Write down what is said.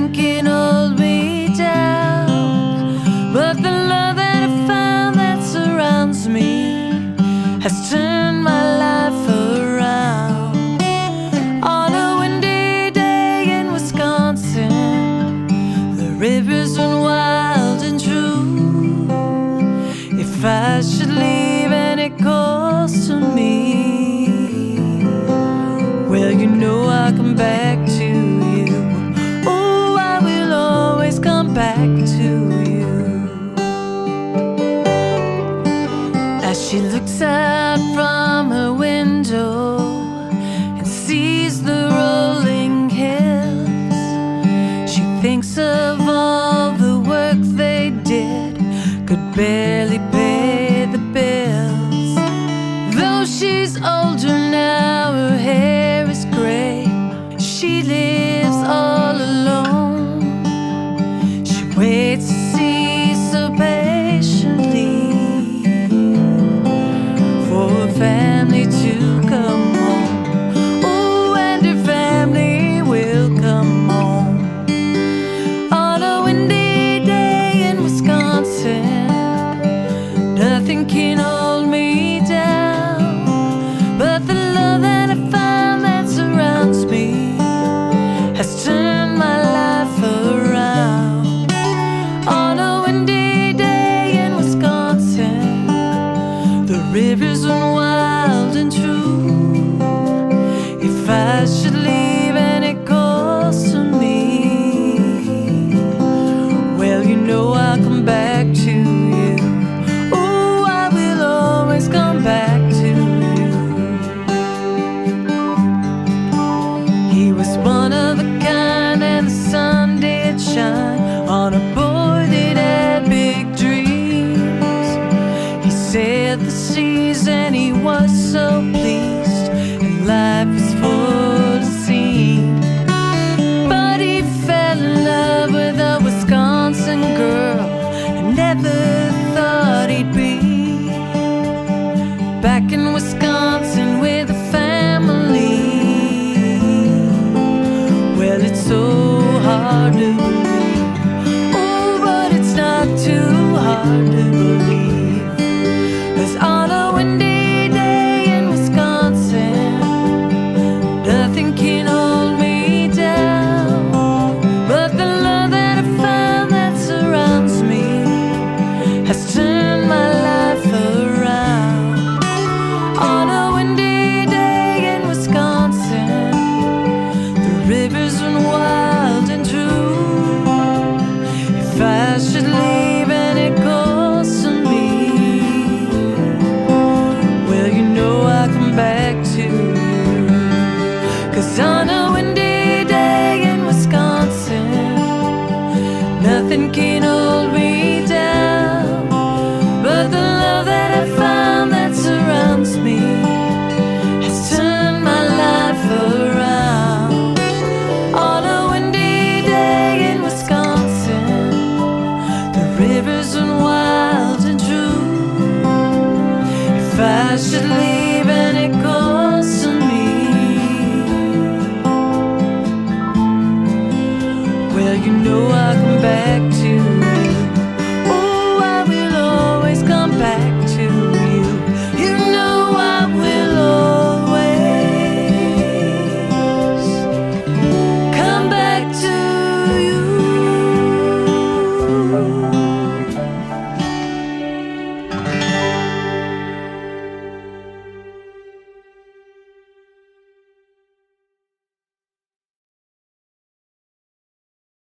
Nothing can hold me down, but the love that I found that surrounds me has turned my life around. On a windy day in Wisconsin, the rivers run wild and true. If I should leave and it calls to me, well, you know I'll come back to you. Oh, I will always come back to you. As she looks out from her window and sees the rolling hills, she thinks of all the work they did, could barely pay the bills. Though she's older now, her hair is gray, she lives all alone. She waits to see so patiently for her family to come home. Oh, and her family will come home. On a windy day in Wisconsin, nothing can hold me down, but the love that I found that surrounds me has turned my life around. On a windy day in Wisconsin, the rivers run wild and true. If I should leave and it calls to me, well, you know I'll come back to you. Oh, I will always come back to you. He was one of a kind, and the sun did shine on a boy that had big dreams. He sailed the seas and he was so pleased, and life was full to see. But he fell in love with a Wisconsin girl and never thought he'd be back in Wisconsin with a family. Well, it's so hard to believe. Oh, but it's not too hard to believe. 'Cause on a windy day in Wisconsin, nothing can hold me down, but the love that I found that surrounds me has turned my life around. On a windy day in Wisconsin, the rivers run wild and true. If I should leave and it calls to me, well, you know I'll come back to you. 'Cause on a windy day in Wisconsin, nothing can hold me down, but the love that I found that surrounds me has turned my life around. On a windy day in Wisconsin, the rivers run wild and true. If I should leave and it calls to me, well, you know I'll come back to you.